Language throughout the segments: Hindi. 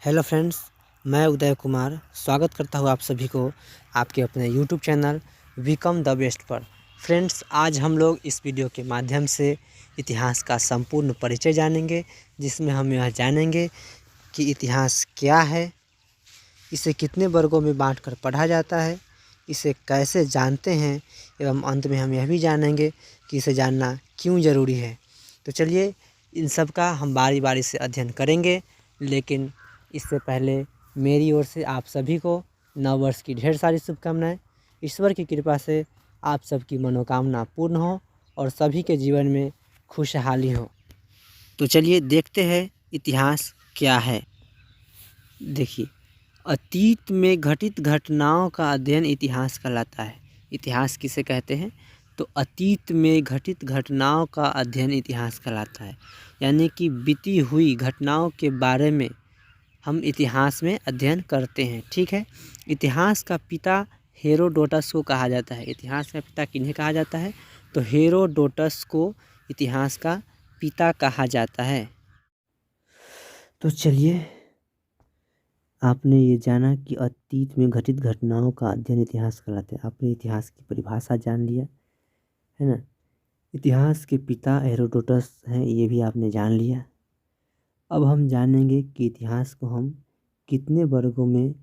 हेलो फ्रेंड्स, मैं उदय कुमार स्वागत करता हूँ आप सभी को आपके अपने YouTube channel become the best पर। फ्रेंड्स, आज हम लोग इस वीडियो के माध्यम से इतिहास का संपूर्ण परिचय जानेंगे, जिसमें हम यह जानेंगे कि इतिहास क्या है, इसे कितने वर्गों में बांटकर पढ़ा जाता है, इसे कैसे जानते हैं एवं अंत में हम यह भी जानेंगे कि इसे जानना क्यों ज़रूरी है। तो चलिए, इन सब का हम बारी बारी से अध्ययन करेंगे, लेकिन इससे पहले मेरी ओर से आप सभी को नव वर्ष की ढेर सारी शुभकामनाएं। ईश्वर की कृपा से आप सबकी मनोकामना पूर्ण हो और सभी के जीवन में खुशहाली हो। तो चलिए देखते हैं इतिहास क्या है। देखिए, अतीत में घटित घटनाओं का अध्ययन इतिहास कहलाता है। इतिहास किसे कहते हैं? तो अतीत में घटित घटनाओं का अध्ययन इतिहास कहलाता है। यानी कि बीती हुई घटनाओं के बारे में हम इतिहास में अध्ययन करते हैं। ठीक है। इतिहास का पिता हेरोडोटस को कहा जाता है। इतिहास का पिता किन्हें कहा जाता है? तो हेरोडोटस को इतिहास का पिता कहा जाता है। तो चलिए, आपने ये जाना कि अतीत में घटित घटनाओं का अध्ययन इतिहास कहलाता है। आपने इतिहास की परिभाषा जान लिया, है ना। इतिहास के पिता हेरोडोटस हैं, ये भी आपने जान लिया। अब हम जानेंगे कि इतिहास को हम कितने वर्गों में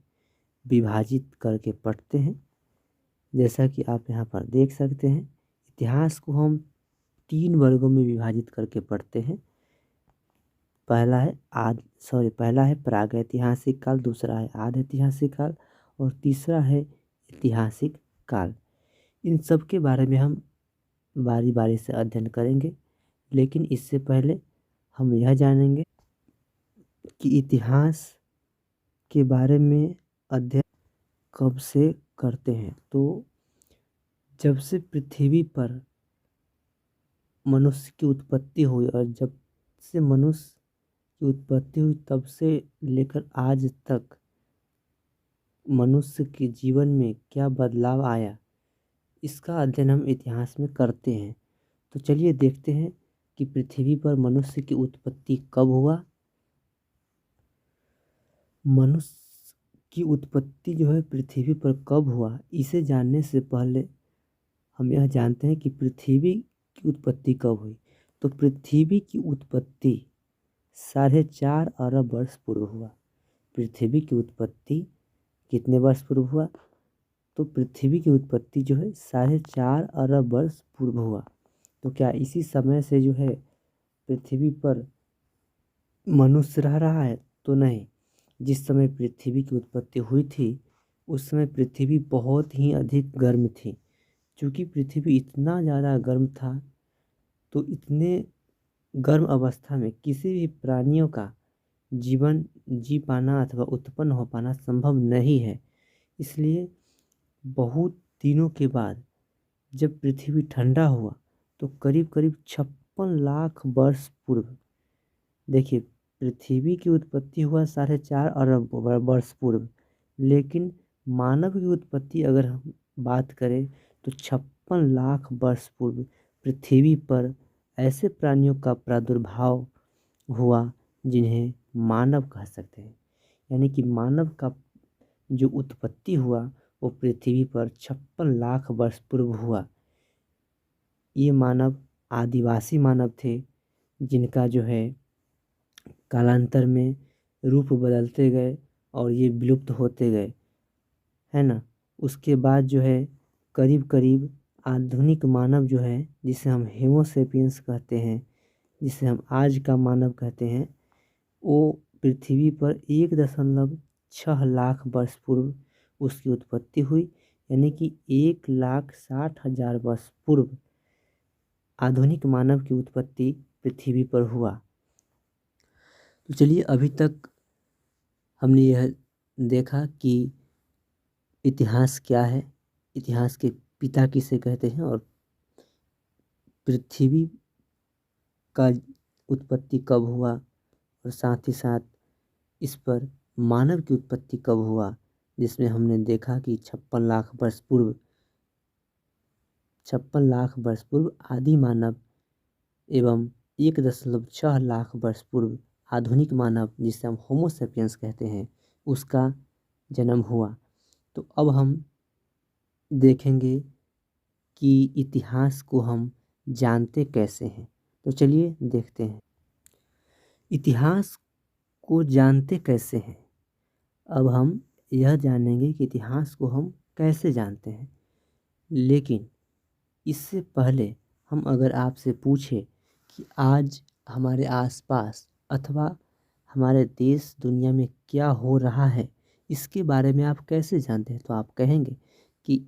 विभाजित करके पढ़ते हैं। जैसा कि आप यहाँ पर देख सकते हैं, इतिहास को हम 3 वर्गों में विभाजित करके पढ़ते हैं। पहला है प्रागैतिहासिक काल, दूसरा है आधि ऐतिहासिक काल और तीसरा है ऐतिहासिक काल। इन सब के बारे में हम बारी बारी से अध्ययन करेंगे, लेकिन इससे पहले हम यह जानेंगे कि इतिहास के बारे में अध्ययन कब से करते हैं। तो जब से पृथ्वी पर मनुष्य की उत्पत्ति हुई, और जब से मनुष्य की उत्पत्ति हुई तब से लेकर आज तक मनुष्य के जीवन में क्या बदलाव आया, इसका अध्ययन हम इतिहास में करते हैं। तो चलिए देखते हैं कि पृथ्वी पर मनुष्य की उत्पत्ति कब हुआ। मनुष्य की उत्पत्ति जो है पृथ्वी पर कब हुआ, इसे जानने से पहले हम यह जानते हैं कि पृथ्वी की उत्पत्ति कब हुई। तो पृथ्वी की उत्पत्ति 4.5 अरब वर्ष पूर्व हुआ। पृथ्वी की उत्पत्ति कितने वर्ष पूर्व हुआ? तो पृथ्वी की उत्पत्ति जो है 4.5 अरब वर्ष पूर्व हुआ। तो क्या इसी समय से जो है पृथ्वी पर मनुष्य रह रहा है? तो नहीं। जिस समय पृथ्वी की उत्पत्ति हुई थी उस समय पृथ्वी बहुत ही अधिक गर्म थी। चूँकि पृथ्वी इतना ज़्यादा गर्म था, तो इतने गर्म अवस्था में किसी भी प्राणियों का जीवन जी पाना अथवा उत्पन्न हो पाना संभव नहीं है। इसलिए बहुत दिनों के बाद जब पृथ्वी ठंडा हुआ तो करीब करीब 56 लाख वर्ष पूर्व, देखिए, पृथ्वी की उत्पत्ति हुआ 4.5 अरब वर्ष पूर्व, लेकिन मानव की उत्पत्ति अगर हम बात करें तो 56 लाख वर्ष पूर्व पृथ्वी पर ऐसे प्राणियों का प्रादुर्भाव हुआ जिन्हें मानव कह सकते हैं। यानी कि मानव का जो उत्पत्ति हुआ वो पृथ्वी पर 56 लाख वर्ष पूर्व हुआ। ये मानव आदिवासी मानव थे, जिनका जो है कालांतर में रूप बदलते गए और ये विलुप्त होते गए, है ना। उसके बाद जो है करीब करीब आधुनिक मानव जो है, जिसे हम होमो सेपियंस कहते हैं, जिसे हम आज का मानव कहते हैं, वो पृथ्वी पर 1.6 लाख वर्ष पूर्व उसकी उत्पत्ति हुई। यानी कि 1,60,000 वर्ष पूर्व आधुनिक मानव की उत्पत्ति पृथ्वी पर हुआ। तो चलिए, अभी तक हमने यह देखा कि इतिहास क्या है, इतिहास के पिता किसे कहते हैं, और पृथ्वी का उत्पत्ति कब हुआ, और साथ ही साथ इस पर मानव की उत्पत्ति कब हुआ, जिसमें हमने देखा कि 56 लाख वर्ष पूर्व आदि मानव एवं 1.6 लाख वर्ष पूर्व आधुनिक मानव जिसे हम होमो सेपियंस कहते हैं उसका जन्म हुआ। तो अब हम देखेंगे कि इतिहास को हम जानते कैसे हैं। तो चलिए देखते हैं इतिहास को जानते कैसे हैं। अब हम यह जानेंगे कि इतिहास को हम कैसे जानते हैं, लेकिन इससे पहले हम अगर आपसे पूछें कि आज हमारे आसपास अथवा हमारे देश दुनिया में क्या हो रहा है इसके बारे में आप कैसे जानते हैं, तो आप कहेंगे कि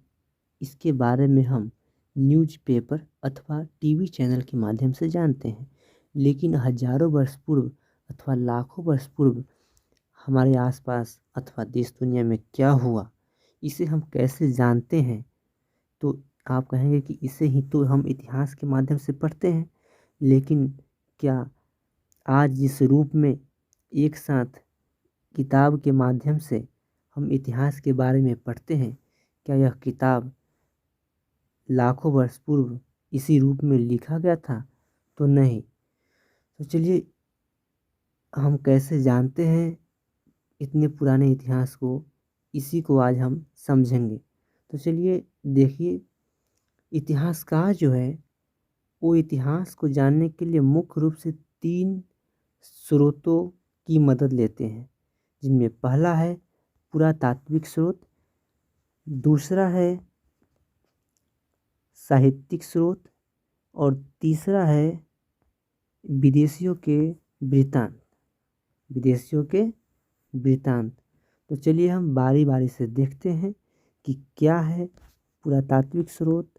इसके बारे में हम न्यूज़पेपर अथवा टीवी चैनल के माध्यम से जानते हैं। लेकिन हजारों वर्ष पूर्व अथवा लाखों वर्ष पूर्व हमारे आसपास अथवा देश दुनिया में क्या हुआ इसे हम कैसे जानते हैं, तो आप कहेंगे कि इसे ही तो हम इतिहास के माध्यम से पढ़ते हैं। लेकिन क्या आज जिस रूप में एक साथ किताब के माध्यम से हम इतिहास के बारे में पढ़ते हैं, क्या यह किताब लाखों वर्ष पूर्व इसी रूप में लिखा गया था? तो नहीं। तो चलिए हम कैसे जानते हैं इतने पुराने इतिहास को, इसी को आज हम समझेंगे। तो चलिए देखिए, इतिहासकार जो है वो इतिहास को जानने के लिए मुख्य रूप से 3 स्रोतों की मदद लेते हैं, जिनमें पहला है पुरातात्विक स्रोत, दूसरा है साहित्यिक स्रोत और तीसरा है विदेशियों के वृत्तांत। विदेशियों के वृत्तांत। तो चलिए हम बारी बारी से देखते हैं कि क्या है पुरातात्विक स्रोत।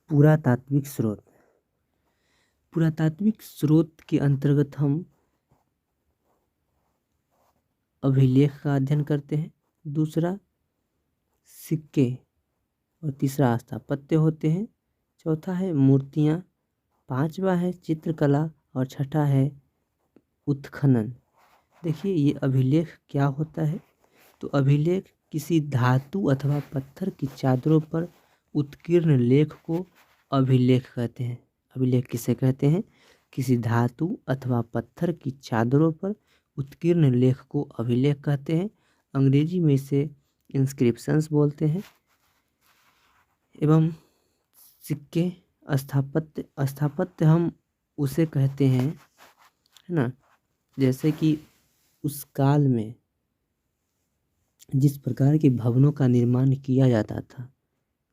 पुरातात्विक स्रोत, पुरातात्विक स्रोत के अंतर्गत हम अभिलेख का अध्ययन करते हैं, दूसरा सिक्के और तीसरा स्थापत्य होते हैं, चौथा है मूर्तियाँ, पांचवा है चित्रकला और छठा है उत्खनन। देखिए ये अभिलेख क्या होता है, तो अभिलेख किसी धातु अथवा पत्थर की चादरों पर उत्कीर्ण लेख को अभिलेख कहते हैं। अभिलेख किसे कहते हैं? किसी धातु अथवा पत्थर की चादरों पर उत्कीर्ण लेख को अभिलेख कहते हैं। अंग्रेजी में इसे इंस्क्रिप्शंस बोलते हैं। एवं सिक्के, स्थापत्य हम उसे कहते हैं, है ना, जैसे कि उस काल में जिस प्रकार के भवनों का निर्माण किया जाता था,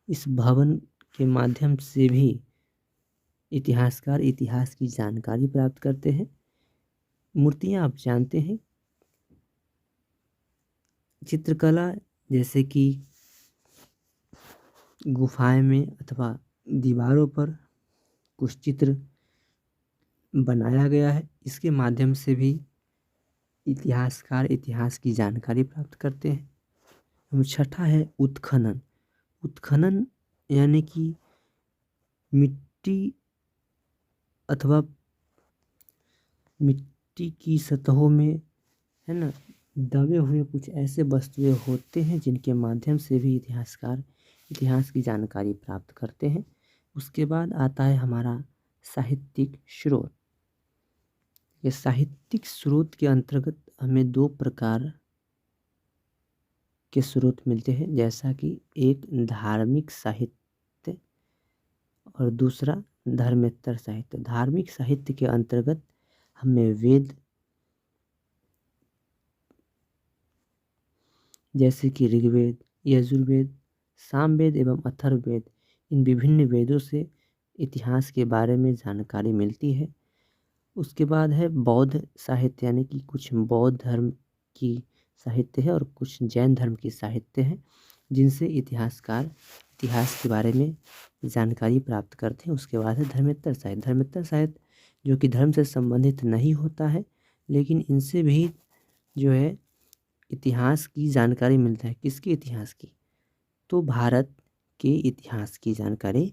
इस भवन के माध्यम से भी इतिहासकार इतिहास की जानकारी प्राप्त करते हैं। मूर्तियाँ आप जानते हैं, चित्रकला जैसे कि गुफाएं में अथवा दीवारों पर कुछ चित्र बनाया गया है, इसके माध्यम से भी इतिहासकार इतिहास की जानकारी प्राप्त करते हैं। छठा है उत्खनन। उत्खनन यानी कि मिट्टी अथवा मिट्टी की सतहों में, है ना, दबे हुए कुछ ऐसे वस्तुएं होते हैं जिनके माध्यम से भी इतिहासकार इतिहास की जानकारी प्राप्त करते हैं। उसके बाद आता है हमारा साहित्यिक स्रोत। ये साहित्यिक स्रोत के अंतर्गत हमें 2 प्रकार के स्रोत मिलते हैं, जैसा कि एक धार्मिक साहित्य और दूसरा धर्मेतर साहित्य। धार्मिक साहित्य के अंतर्गत हमें वेद जैसे कि ऋग्वेद, यजुर्वेद, सामवेद एवं अथर्ववेद, इन विभिन्न वेदों से इतिहास के बारे में जानकारी मिलती है। उसके बाद है बौद्ध साहित्य, यानी कि कुछ बौद्ध धर्म की साहित्य है और कुछ जैन धर्म की साहित्य है, जिनसे इतिहासकार इतिहास के बारे में जानकारी प्राप्त करते हैं। उसके बाद है धर्मेतर साहित्य। धर्मेतर साहित्य जो कि धर्म से संबंधित नहीं होता है, लेकिन इनसे भी जो है इतिहास की जानकारी मिलता है। किसके इतिहास की? तो भारत के इतिहास की जानकारी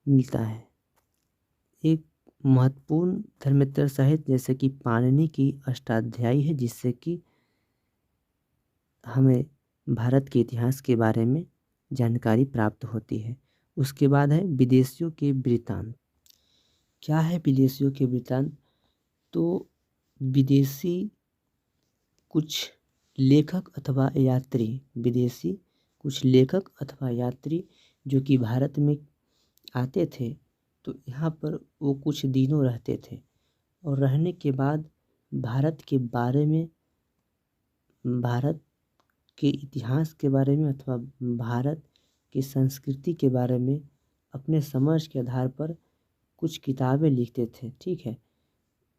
मिलता है। एक महत्वपूर्ण धर्मेतर साहित्य जैसे कि पाणिनि की अष्टाध्यायी है, जिससे कि हमें भारत के इतिहास के बारे में जानकारी प्राप्त होती है। उसके बाद है विदेशियों के वृत्तांत। क्या है विदेशियों के वृत्तांत? तो विदेशी कुछ लेखक अथवा यात्री विदेशी कुछ लेखक अथवा यात्री जो कि भारत में आते थे, तो यहाँ पर वो कुछ दिनों रहते थे और रहने के बाद भारत के बारे में, भारत के इतिहास के बारे में अथवा भारत की संस्कृति के बारे में अपने समझ के आधार पर कुछ किताबें लिखते थे। ठीक है,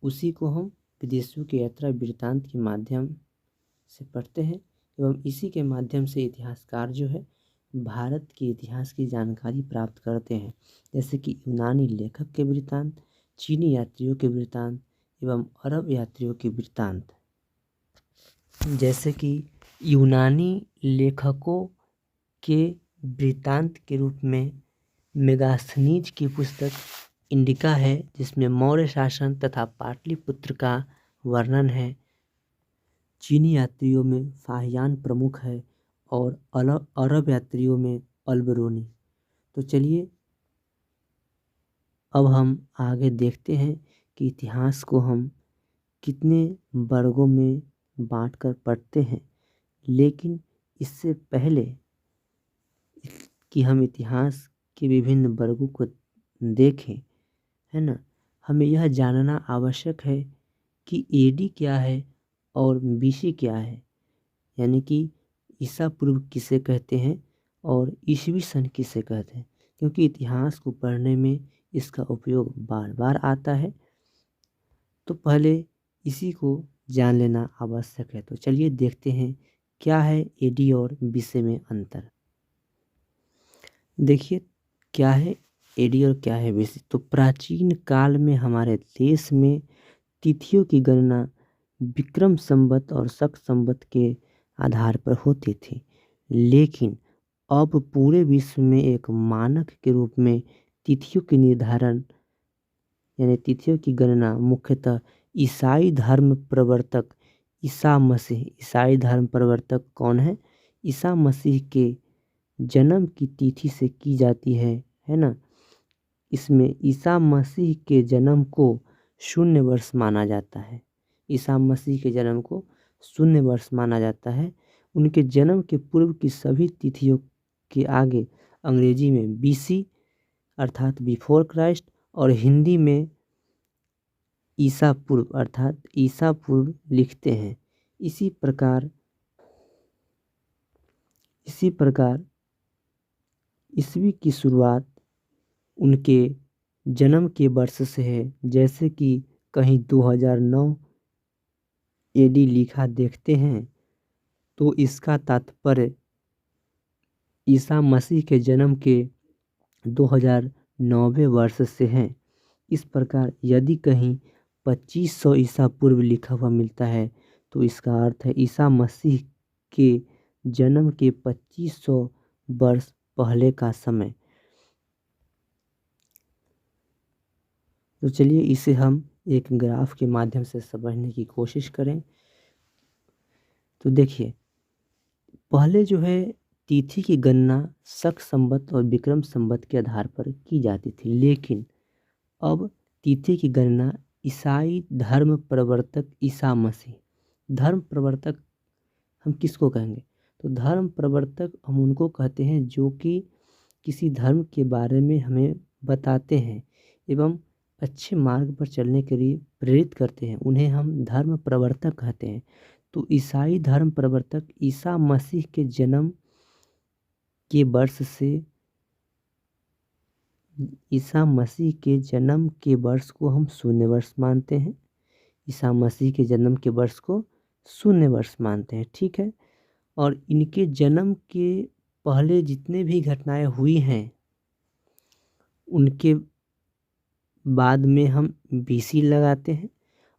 उसी को हम विदेशियों की यात्रा वृत्तांत के माध्यम से पढ़ते हैं एवं इसी के माध्यम से इतिहासकार जो है भारत के इतिहास की जानकारी प्राप्त करते हैं। जैसे कि यूनानी लेखक के वृत्तांत, चीनी यात्रियों के वृत्तांत एवं अरब यात्रियों के वृत्तांत। जैसे कि यूनानी लेखकों के वृत्तांत के रूप में मेगास्थनीज की पुस्तक इंडिका है, जिसमें मौर्य शासन तथा पाटलिपुत्र का वर्णन है। चीनी यात्रियों में फाहियान प्रमुख है और अरब यात्रियों में अलबरूनी। तो चलिए अब हम आगे देखते हैं कि इतिहास को हम कितने वर्गों में बांटकर पढ़ते हैं। लेकिन इससे पहले कि हम इतिहास के विभिन्न वर्गों को देखें, है ना, हमें यह जानना आवश्यक है कि एडी क्या है और बीसी क्या है, यानी कि ईसा पूर्व किसे कहते हैं और ईसवी सन किसे कहते हैं, क्योंकि इतिहास को पढ़ने में इसका उपयोग बार बार आता है। तो पहले इसी को जान लेना आवश्यक है। तो चलिए देखते हैं क्या है एडी और बीसी में अंतर। देखिए क्या है एडी और क्या है बीसी। तो प्राचीन काल में हमारे देश में तिथियों की गणना विक्रम संवत और शक संवत के आधार पर होती थी, लेकिन अब पूरे विश्व में एक मानक के रूप में तिथियों के निर्धारण यानी तिथियों की गणना मुख्यतः ईसाई धर्म प्रवर्तक ईसा मसीह, ईसाई धर्म प्रवर्तक कौन है? ईसा मसीह के जन्म की तिथि से की जाती है ना। इसमें ईसा मसीह के जन्म को 0 वर्ष माना जाता है। ईसा मसीह के जन्म को 0 वर्ष माना जाता है। उनके जन्म के पूर्व की सभी तिथियों के आगे अंग्रेजी में बीसी अर्थात बिफोर क्राइस्ट और हिंदी में ईसा पूर्व अर्थात ईसा पूर्व लिखते हैं। इसी प्रकार ईस्वी की शुरुआत उनके जन्म के वर्ष से है। जैसे कि कहीं 2009 एडी लिखा देखते हैं तो इसका तात्पर्य ईसा मसीह के जन्म के 2009वें वर्ष से है। इस प्रकार यदि कहीं 2500 ईसा पूर्व लिखा हुआ मिलता है तो इसका अर्थ है ईसा मसीह के जन्म के 2500 वर्ष पहले का समय। तो चलिए इसे हम एक ग्राफ के माध्यम से समझने की कोशिश करें। तो देखिए पहले जो है तिथि की गणना शक संवत और विक्रम संवत के आधार पर की जाती थी, लेकिन अब तिथि की गणना ईसाई धर्म प्रवर्तक ईसा मसीह, धर्म प्रवर्तक हम किसको कहेंगे? तो धर्म प्रवर्तक हम उनको कहते हैं जो कि किसी धर्म के बारे में हमें बताते हैं एवं अच्छे मार्ग पर चलने के लिए प्रेरित करते हैं, उन्हें हम धर्म प्रवर्तक कहते हैं। तो ईसाई धर्म प्रवर्तक ईसा मसीह के जन्म के वर्ष से ईसा मसीह के जन्म के वर्ष को हम 0 वर्ष मानते हैं। ईसा मसीह के जन्म के वर्ष को 0 वर्ष मानते हैं, ठीक है। और इनके जन्म के पहले जितने भी घटनाएं हुई हैं उनके बाद में हम बीसी लगाते हैं,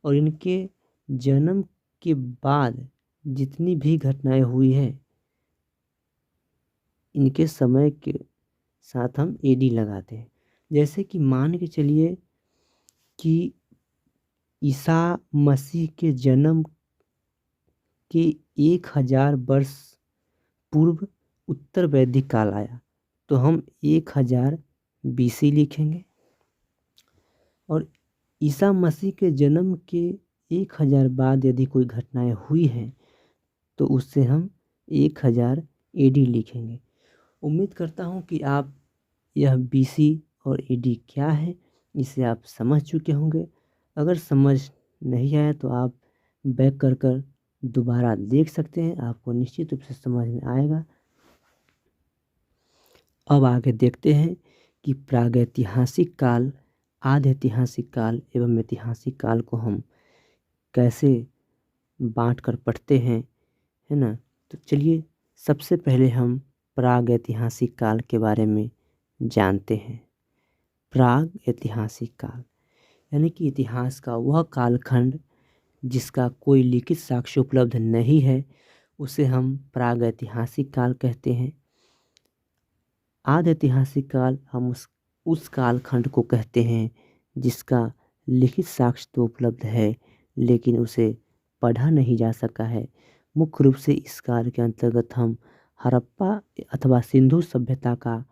और इनके जन्म के बाद जितनी भी घटनाएं हुई है इनके समय के साथ हम एडी लगाते हैं। जैसे कि मान के चलिए कि ईसा मसीह के जन्म के 1000 वर्ष पूर्व उत्तर वैदिक काल आया, तो हम 1000 बीसी लिखेंगे। और ईसा मसीह के जन्म के 1000 बाद यदि कोई घटनाएं हुई हैं तो उससे हम 1000 एडी लिखेंगे। उम्मीद करता हूँ कि आप यह बीसी और एडी क्या है इसे आप समझ चुके होंगे। अगर समझ नहीं आया तो आप बैक कर दोबारा देख सकते हैं, आपको निश्चित रूप से समझ में आएगा। अब आगे देखते हैं कि प्रागैतिहासिक काल, आधि ऐतिहासिक काल एवं ऐतिहासिक काल को हम कैसे बांट कर पढ़ते हैं, है ना। तो चलिए सबसे पहले हम प्राग ऐतिहासिक काल के बारे में जानते हैं। प्राग ऐतिहासिक काल यानी कि इतिहास का वह कालखंड जिसका कोई लिखित साक्ष्य उपलब्ध नहीं है उसे हम प्राग ऐतिहासिक काल कहते हैं। आधि ऐतिहासिक काल हम उस कालखंड को कहते हैं जिसका लिखित साक्ष्य तो उपलब्ध है लेकिन उसे पढ़ा नहीं जा सका है। मुख्य रूप से इस काल के अंतर्गत हम हड़प्पा अथवा सिंधु सभ्यता का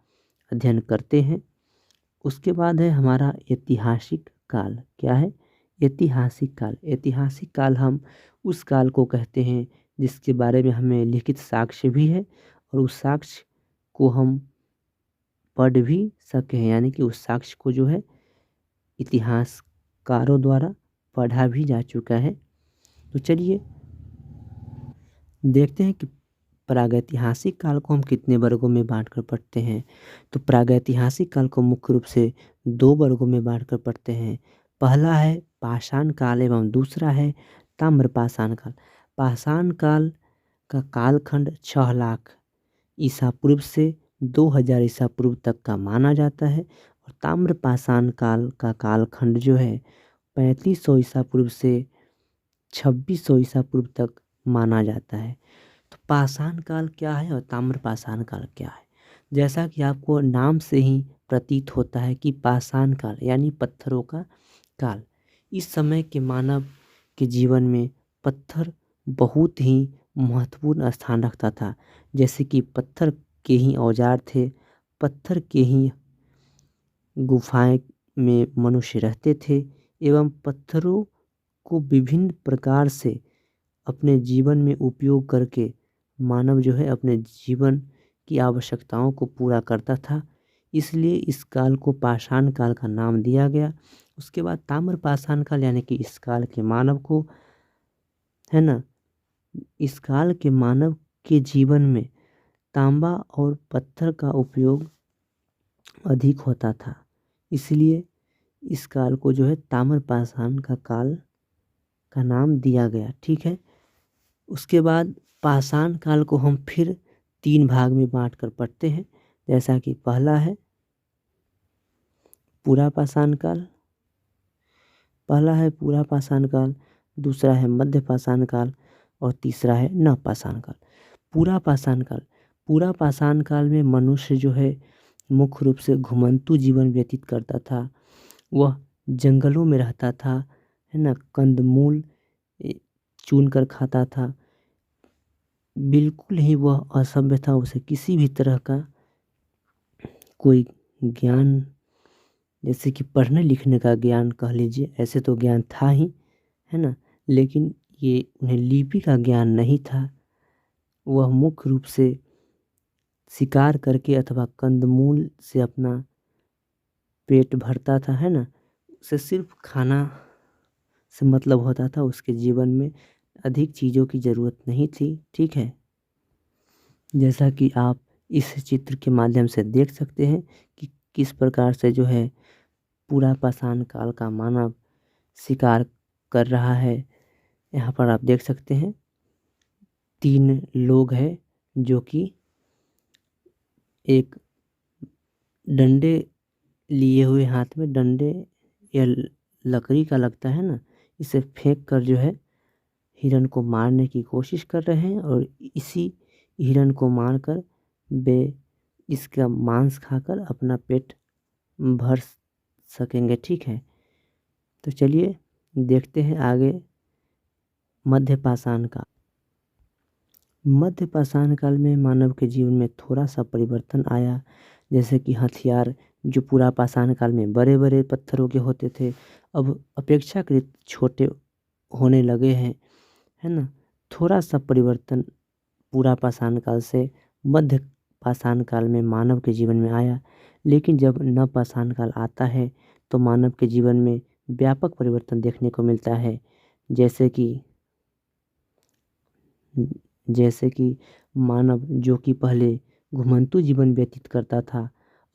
अध्ययन करते हैं। उसके बाद है हमारा ऐतिहासिक काल। क्या है? ऐतिहासिक काल। ऐतिहासिक काल हम उस काल को कहते हैं जिसके बारे में हमें लिखित साक्ष्य भी है और उस साक्ष्य को हम पढ़ भी सके हैं, यानी कि उस साक्ष्य को जो है इतिहासकारों द्वारा पढ़ा भी जा चुका है। तो चलिए देखते हैं कि प्रागैतिहासिक काल को हम कितने वर्गों में बांटकर पढ़ते हैं। तो प्रागैतिहासिक काल को मुख्य रूप से 2 वर्गों में बांटकर पढ़ते हैं। पहला है पाषाण काल एवं दूसरा है ताम्रपाषाण काल। पाषाण काल का कालखंड 6 लाख ईसा पूर्व से 2000 ईसा पूर्व तक का माना जाता है और ताम्रपाषाण काल का कालखंड जो है 3500 ईसा पूर्व से 2600 ईसा पूर्व तक माना जाता है। तो पाषाण काल क्या है और ताम्रपाषाण काल क्या है? जैसा कि आपको नाम से ही प्रतीत होता है कि पाषाण काल यानी पत्थरों का काल। इस समय के मानव के जीवन में पत्थर बहुत ही महत्वपूर्ण स्थान रखता था। जैसे कि पत्थर के ही औजार थे, पत्थर के ही गुफाएं में मनुष्य रहते थे एवं पत्थरों को विभिन्न प्रकार से अपने जीवन में उपयोग करके मानव जो है अपने जीवन की आवश्यकताओं को पूरा करता था। इसलिए इस काल को पाषाण काल का नाम दिया गया। उसके बाद ताम्रपाषाण काल यानी कि इस काल के मानव को, है ना, इस काल के मानव के जीवन में तांबा और पत्थर का उपयोग अधिक होता था। इसलिए इस काल को जो है ताम्रपाषाण का काल का नाम दिया गया। ठीक है। उसके बाद पाषाण काल को हम फिर 3 भाग में बांट कर पढ़ते हैं। जैसा कि पहला है पूरा पाषाण काल, दूसरा है मध्य पाषाण काल और तीसरा है नवपाषाण काल। पूरा पाषाण काल, पूरा पाषाण काल में मनुष्य जो है मुख्य रूप से घुमंतू जीवन व्यतीत करता था। वह जंगलों में रहता था, है ना, कंदमूल चुन कर खाता था। बिल्कुल ही वह असभ्य था, उसे किसी भी तरह का कोई ज्ञान, जैसे कि पढ़ने लिखने का ज्ञान कह लीजिए, ऐसे तो ज्ञान था ही, है ना, लेकिन ये उन्हें लिपि का ज्ञान नहीं था। वह मुख्य रूप से शिकार करके अथवा कंदमूल से अपना पेट भरता था, है ना। उसे सिर्फ खाना से मतलब होता था, उसके जीवन में अधिक चीज़ों की ज़रूरत नहीं थी। ठीक है। जैसा कि आप इस चित्र के माध्यम से देख सकते हैं कि किस प्रकार से जो है पूरा पाषाण काल का मानव शिकार कर रहा है। यहाँ पर आप देख सकते हैं 3 लोग हैं जो कि एक डंडे लिए हुए, हाथ में डंडे या लकड़ी का लगता है ना, इसे फेंक कर जो है हिरण को मारने की कोशिश कर रहे हैं और इसी हिरण को मारकर वे इसका मांस खाकर अपना पेट भर सकेंगे। ठीक है। तो चलिए देखते हैं आगे मध्य पाषाण काल। मध्य पाषाण काल में मानव के जीवन में थोड़ा सा परिवर्तन आया। जैसे कि हथियार जो पूरा पाषाण काल में बड़े बड़े पत्थरों के होते थे, अब अपेक्षाकृत छोटे होने लगे हैं, है ना। थोड़ा सा परिवर्तन पूरा पाषाण काल से मध्य पाषाण काल में मानव के जीवन में आया, लेकिन जब नव पाषाण काल आता है तो मानव के जीवन में व्यापक परिवर्तन देखने को मिलता है। जैसे कि मानव जो कि पहले घुमंतू जीवन व्यतीत करता था,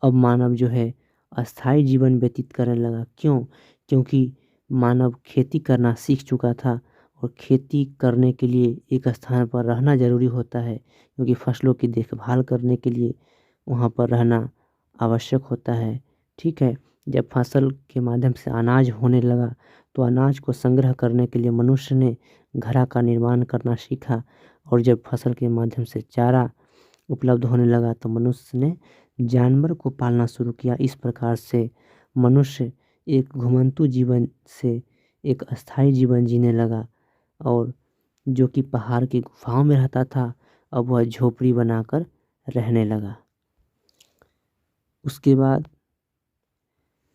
अब मानव जो है अस्थायी जीवन व्यतीत करने लगा। क्यों? क्योंकि मानव खेती करना सीख चुका था, और खेती करने के लिए एक स्थान पर रहना ज़रूरी होता है, क्योंकि फसलों की देखभाल करने के लिए वहाँ पर रहना आवश्यक होता है। ठीक है। जब फसल के माध्यम से अनाज होने लगा तो अनाज को संग्रह करने के लिए मनुष्य ने घड़ा का निर्माण करना सीखा, और जब फसल के माध्यम से चारा उपलब्ध होने लगा तो मनुष्य ने जानवर को पालना शुरू किया। इस प्रकार से मनुष्य एक घुमंतू जीवन से एक अस्थायी जीवन जीने लगा, और जो कि पहाड़ की गुफाओं में रहता था अब वह झोपड़ी बनाकर रहने लगा। उसके बाद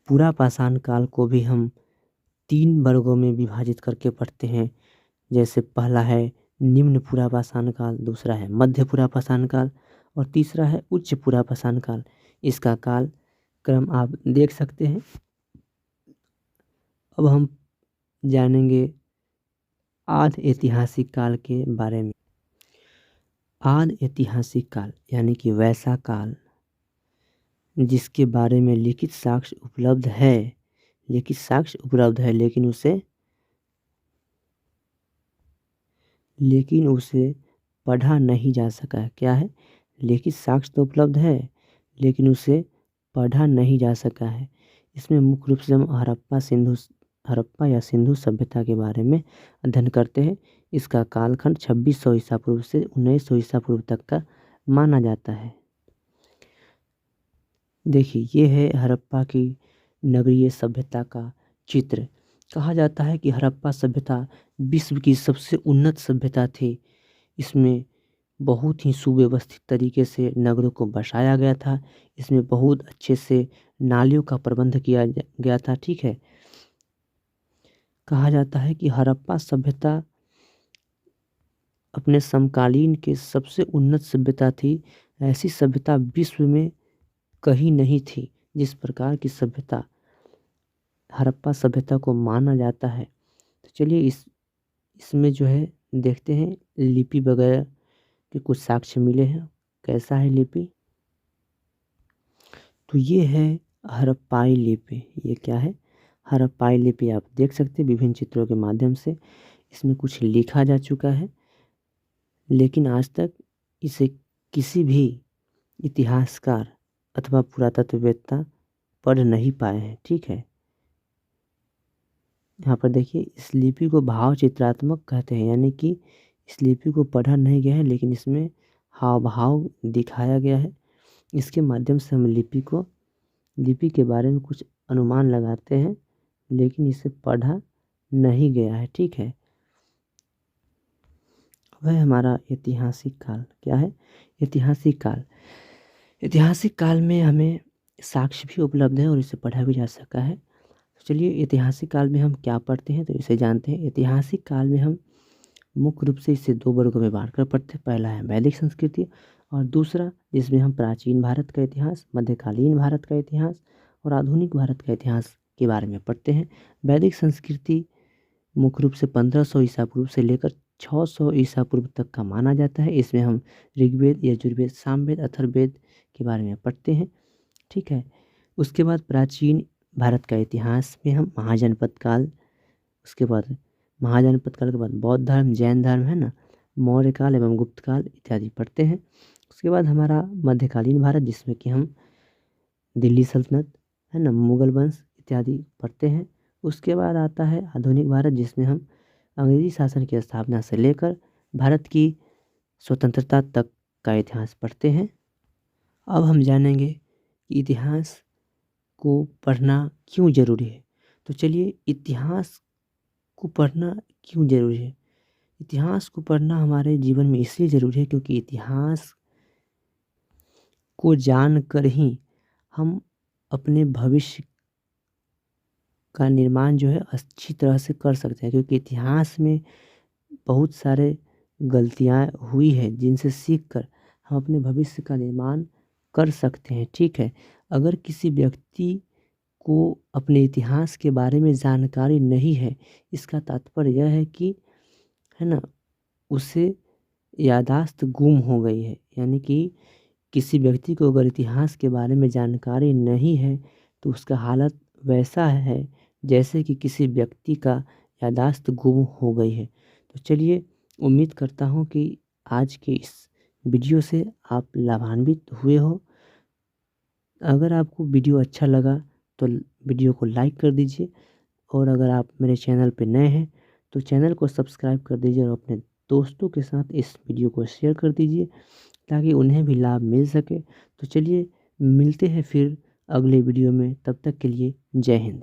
पूरा पाषाण काल को भी हम 3 वर्गों में विभाजित करके पढ़ते हैं। जैसे पहला है निम्न पूरा पाषाण काल, दूसरा है मध्य पूरा पाषाण काल, और तीसरा है उच्च पूरा पाषाण काल। इसका काल क्रम आप देख सकते हैं। अब हम जानेंगे आदि ऐतिहासिक काल के बारे में। आदि ऐतिहासिक काल यानी कि वैसा काल जिसके बारे में लिखित साक्ष्य उपलब्ध है, लेकिन उसे पढ़ा नहीं जा सका है। क्या है? लिखित साक्ष्य तो उपलब्ध है लेकिन उसे पढ़ा नहीं जा सका है। इसमें मुख्य रूप से हम हड़प्पा या सिंधु सभ्यता के बारे में अध्ययन करते हैं। इसका कालखंड 2600 ईसा पूर्व से 1900 ईसा पूर्व तक का माना जाता है। देखिए, ये है हड़प्पा की नगरीय सभ्यता का चित्र। कहा जाता है कि हड़प्पा सभ्यता विश्व की सबसे उन्नत सभ्यता थी। इसमें बहुत ही सुव्यवस्थित तरीके से नगरों को बसाया गया था। इसमें बहुत अच्छे से नालियों का प्रबंध किया गया था। ठीक है। कहा जाता है कि हड़प्पा सभ्यता अपने समकालीन के सबसे उन्नत सभ्यता थी। ऐसी सभ्यता विश्व में कहीं नहीं थी जिस प्रकार की सभ्यता हड़प्पा सभ्यता को माना जाता है। तो चलिए इसमें जो है देखते हैं लिपि वगैरह के कुछ साक्ष्य मिले हैं। कैसा है लिपि? तो ये है हड़प्पाई लिपि। ये क्या है? हड़प्पाई लिपि। आप देख सकते हैं विभिन्न चित्रों के माध्यम से इसमें कुछ लिखा जा चुका है, लेकिन आज तक इसे किसी भी इतिहासकार अथवा पुरातत्ववेत्ता पढ़ नहीं पाए हैं। ठीक है। यहाँ पर देखिए, इस लिपि को भाव चित्रात्मक कहते हैं, यानी कि इस लिपि को पढ़ा नहीं गया है लेकिन इसमें हाव भाव दिखाया गया है। इसके माध्यम से हम लिपि के बारे में कुछ अनुमान लगाते हैं, लेकिन इसे पढ़ा नहीं गया है। ठीक है। वह हमारा ऐतिहासिक काल। क्या है? ऐतिहासिक काल। ऐतिहासिक काल में हमें साक्ष्य भी उपलब्ध है और इसे पढ़ा भी जा सका है। तो चलिए ऐतिहासिक काल में हम क्या पढ़ते हैं तो इसे जानते हैं। ऐतिहासिक काल में हम मुख्य रूप से इसे 2 वर्गों में बांटकर पढ़ते हैं। पहला है वैदिक संस्कृति, और दूसरा जिसमें हम प्राचीन भारत का इतिहास, मध्यकालीन भारत का इतिहास और आधुनिक भारत का इतिहास के बारे में पढ़ते हैं। वैदिक संस्कृति मुख्य रूप से 1500 ईसा पूर्व से लेकर 600 ईसा पूर्व तक का माना जाता है। इसमें हम ऋग्वेद, यजुर्वेद, सामवेद, अथर्ववेद के बारे में पढ़ते हैं। ठीक है। उसके बाद प्राचीन भारत का इतिहास में हम महाजनपद काल, उसके बाद महाजनपद काल के बाद बौद्ध धर्म, जैन धर्म, है ना, मौर्य काल एवं गुप्त काल इत्यादि पढ़ते हैं। उसके बाद हमारा मध्यकालीन भारत जिसमें कि हम दिल्ली सल्तनत, है ना, मुगल वंश इत्यादि पढ़ते हैं। उसके बाद आता है आधुनिक भारत जिसमें हम अंग्रेजी शासन की स्थापना से लेकर भारत की स्वतंत्रता तक का इतिहास पढ़ते हैं। अब हम जानेंगे कि इतिहास को पढ़ना क्यों ज़रूरी है। तो चलिए, इतिहास को पढ़ना क्यों ज़रूरी है? इतिहास को पढ़ना हमारे जीवन में इसलिए ज़रूरी है क्योंकि इतिहास को जानकर ही हम अपने भविष्य का निर्माण जो है अच्छी तरह से कर सकते हैं, क्योंकि इतिहास में बहुत सारे गलतियाँ हुई है जिनसे सीख कर हम अपने भविष्य का निर्माण कर सकते हैं। ठीक है, अगर किसी व्यक्ति को अपने इतिहास के बारे में जानकारी नहीं है, इसका तात्पर्य यह है कि, है ना, उसे याददाश्त गुम हो गई है। यानी कि किसी व्यक्ति को अगर इतिहास के बारे में जानकारी नहीं है तो उसका हालत वैसा है जैसे कि किसी व्यक्ति का याददाश्त गुम हो गई है। तो चलिए, उम्मीद करता हूँ कि आज के इस वीडियो से आप लाभान्वित हुए हो। अगर आपको वीडियो अच्छा लगा तो वीडियो को लाइक कर दीजिए, और अगर आप मेरे चैनल पे नए हैं तो चैनल को सब्सक्राइब कर दीजिए, और अपने दोस्तों के साथ इस वीडियो को शेयर कर दीजिए ताकि उन्हें भी लाभ मिल सके। तो चलिए, मिलते हैं फिर अगले वीडियो में, तब तक के लिए जय हिंद।